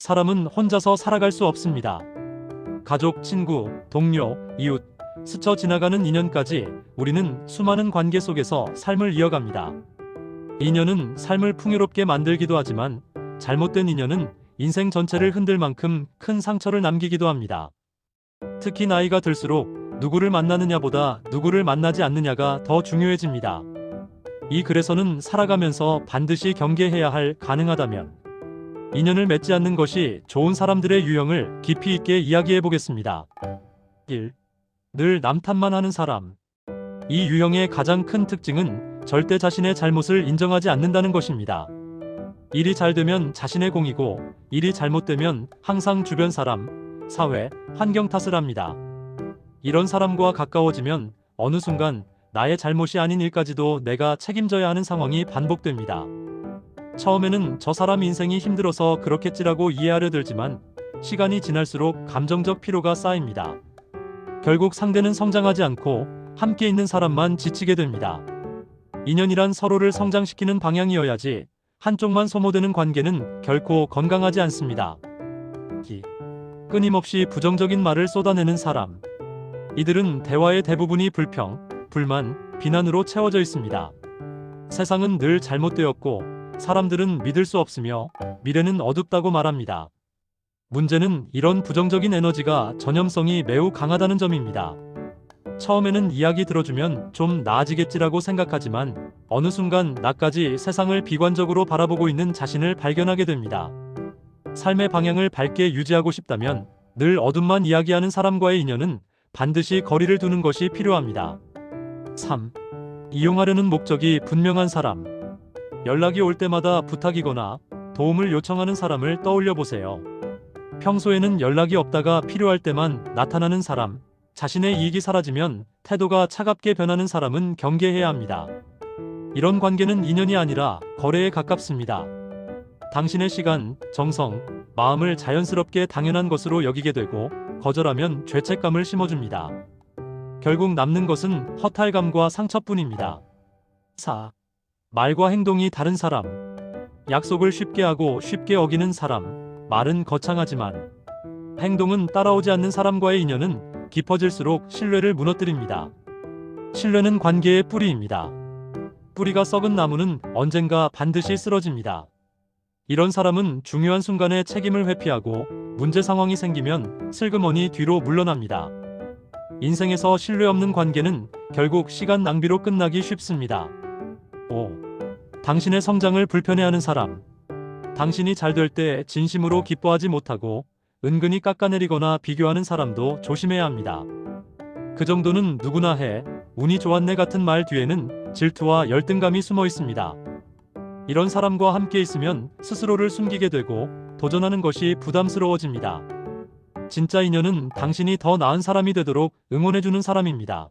사람은 혼자서 살아갈 수 없습니다. 가족, 친구, 동료, 이웃, 스쳐 지나가는 인연까지 우리는 수많은 관계 속에서 삶을 이어갑니다. 인연은 삶을 풍요롭게 만들기도 하지만 잘못된 인연은 인생 전체를 흔들 만큼 큰 상처를 남기기도 합니다. 특히 나이가 들수록 누구를 만나느냐보다 누구를 만나지 않느냐가 더 중요해집니다. 이 글에서는 살아가면서 반드시 경계해야 할 가능하다면 인연을 맺지 않는 것이 좋은 사람들의 유형을 깊이 있게 이야기해 보겠습니다. 1. 늘 남 탓만 하는 사람. 이 유형의 가장 큰 특징은 절대 자신의 잘못을 인정하지 않는다는 것입니다. 일이 잘 되면 자신의 공이고 일이 잘못되면 항상 주변 사람, 사회, 환경 탓을 합니다. 이런 사람과 가까워지면 어느 순간 나의 잘못이 아닌 일까지도 내가 책임져야 하는 상황이 반복됩니다. 처음에는 저 사람 인생이 힘들어서 그렇겠지라고 이해하려 들지만 시간이 지날수록 감정적 피로가 쌓입니다. 결국 상대는 성장하지 않고 함께 있는 사람만 지치게 됩니다. 인연이란 서로를 성장시키는 방향이어야지 한쪽만 소모되는 관계는 결코 건강하지 않습니다. 끊임없이 부정적인 말을 쏟아내는 사람. 이들은 대화의 대부분이 불평, 불만, 비난으로 채워져 있습니다. 세상은 늘 잘못되었고 사람들은 믿을 수 없으며 미래는 어둡다고 말합니다. 문제는 이런 부정적인 에너지가 전염성이 매우 강하다는 점입니다. 처음에는 이야기 들어주면 좀 나아지겠지라고 생각하지만 어느 순간 나까지 세상을 비관적으로 바라보고 있는 자신을 발견하게 됩니다. 삶의 방향을 밝게 유지하고 싶다면 늘 어둠만 이야기하는 사람과의 인연은 반드시 거리를 두는 것이 필요합니다. 3. 이용하려는 목적이 분명한 사람. 연락이 올 때마다 부탁이거나 도움을 요청하는 사람을 떠올려 보세요. 평소에는 연락이 없다가 필요할 때만 나타나는 사람, 자신의 이익이 사라지면 태도가 차갑게 변하는 사람은 경계해야 합니다. 이런 관계는 인연이 아니라 거래에 가깝습니다. 당신의 시간, 정성, 마음을 자연스럽게 당연한 것으로 여기게 되고 거절하면 죄책감을 심어줍니다. 결국 남는 것은 허탈감과 상처뿐입니다. 4. 말과 행동이 다른 사람. 약속을 쉽게 하고 쉽게 어기는 사람. 말은 거창하지만 행동은 따라오지 않는 사람과의 인연은 깊어질수록 신뢰를 무너뜨립니다. 신뢰는 관계의 뿌리입니다. 뿌리가 썩은 나무는 언젠가 반드시 쓰러집니다. 이런 사람은 중요한 순간에 책임을 회피하고 문제 상황이 생기면 슬그머니 뒤로 물러납니다. 인생에서 신뢰 없는 관계는 결국 시간 낭비로 끝나기 쉽습니다. 5. 당신의 성장을 불편해하는 사람. 당신이 잘 될 때 진심으로 기뻐하지 못하고 은근히 깎아내리거나 비교하는 사람도 조심해야 합니다. 그 정도는 누구나 해. 운이 좋았네 같은 말 뒤에는 질투와 열등감이 숨어 있습니다. 이런 사람과 함께 있으면 스스로를 숨기게 되고 도전하는 것이 부담스러워집니다. 진짜 인연은 당신이 더 나은 사람이 되도록 응원해주는 사람입니다.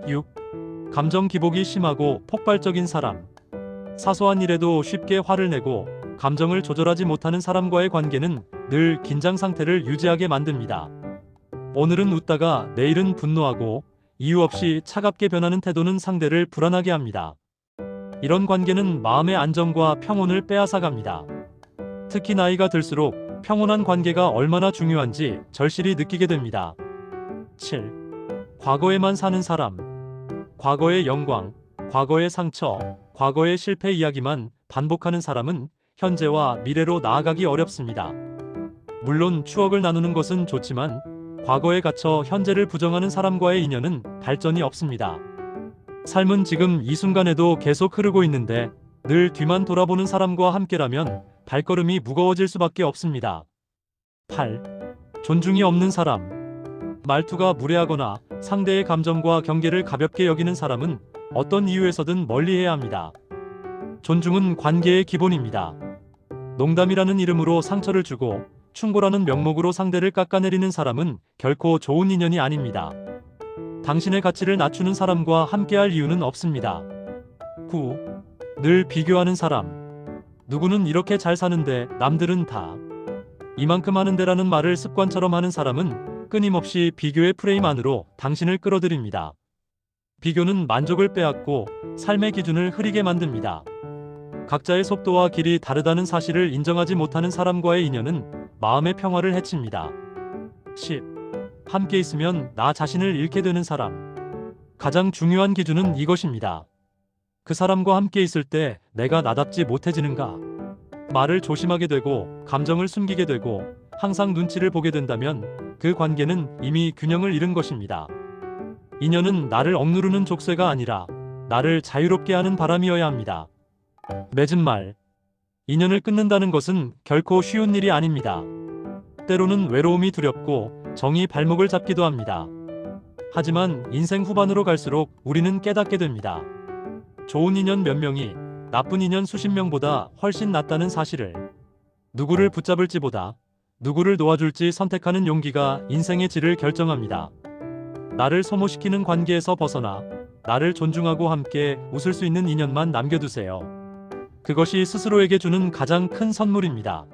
6. 감정 기복이 심하고 폭발적인 사람. 사소한 일에도 쉽게 화를 내고 감정을 조절하지 못하는 사람과의 관계는 늘 긴장 상태를 유지하게 만듭니다. 오늘은 웃다가 내일은 분노하고 이유 없이 차갑게 변하는 태도는 상대를 불안하게 합니다. 이런 관계는 마음의 안정과 평온을 빼앗아갑니다. 특히 나이가 들수록 평온한 관계가 얼마나 중요한지 절실히 느끼게 됩니다. 7. 과거에만 사는 사람. 과거의 영광, 과거의 상처, 과거의 실패 이야기만 반복하는 사람은 현재와 미래로 나아가기 어렵습니다. 물론 추억을 나누는 것은 좋지만 과거에 갇혀 현재를 부정하는 사람과의 인연은 발전이 없습니다. 삶은 지금 이 순간에도 계속 흐르고 있는데 늘 뒤만 돌아보는 사람과 함께라면 발걸음이 무거워질 수밖에 없습니다. 8. 존중이 없는 사람. 말투가 무례하거나 상대의 감정과 경계를 가볍게 여기는 사람은 어떤 이유에서든 멀리해야 합니다. 존중은 관계의 기본입니다. 농담이라는 이름으로 상처를 주고 충고라는 명목으로 상대를 깎아내리는 사람은 결코 좋은 인연이 아닙니다. 당신의 가치를 낮추는 사람과 함께할 이유는 없습니다. 9. 늘 비교하는 사람. 누구는 이렇게 잘 사는데 남들은 다 이만큼 하는데라는 말을 습관처럼 하는 사람은 끊임없이 비교의 프레임 안으로 당신을 끌어들입니다. 비교는 만족을 빼앗고 삶의 기준을 흐리게 만듭니다. 각자의 속도와 길이 다르다는 사실을 인정하지 못하는 사람과의 인연은 마음의 평화를 해칩니다. 10. 함께 있으면 나 자신을 잃게 되는 사람. 가장 중요한 기준은 이것입니다. 그 사람과 함께 있을 때 내가 나답지 못해지는가? 말을 조심하게 되고 감정을 숨기게 되고 항상 눈치를 보게 된다면 그 관계는 이미 균형을 잃은 것입니다. 인연은 나를 억누르는 족쇄가 아니라 나를 자유롭게 하는 바람이어야 합니다. 맺은 말. 인연을 끊는다는 것은 결코 쉬운 일이 아닙니다. 때로는 외로움이 두렵고 정이 발목을 잡기도 합니다. 하지만 인생 후반으로 갈수록 우리는 깨닫게 됩니다. 좋은 인연 몇 명이 나쁜 인연 수십 명보다 훨씬 낫다는 사실을. 누구를 붙잡을지보다 누구를 놓아줄지 선택하는 용기가 인생의 질을 결정합니다. 나를 소모시키는 관계에서 벗어나 나를 존중하고 함께 웃을 수 있는 인연만 남겨두세요. 그것이 스스로에게 주는 가장 큰 선물입니다.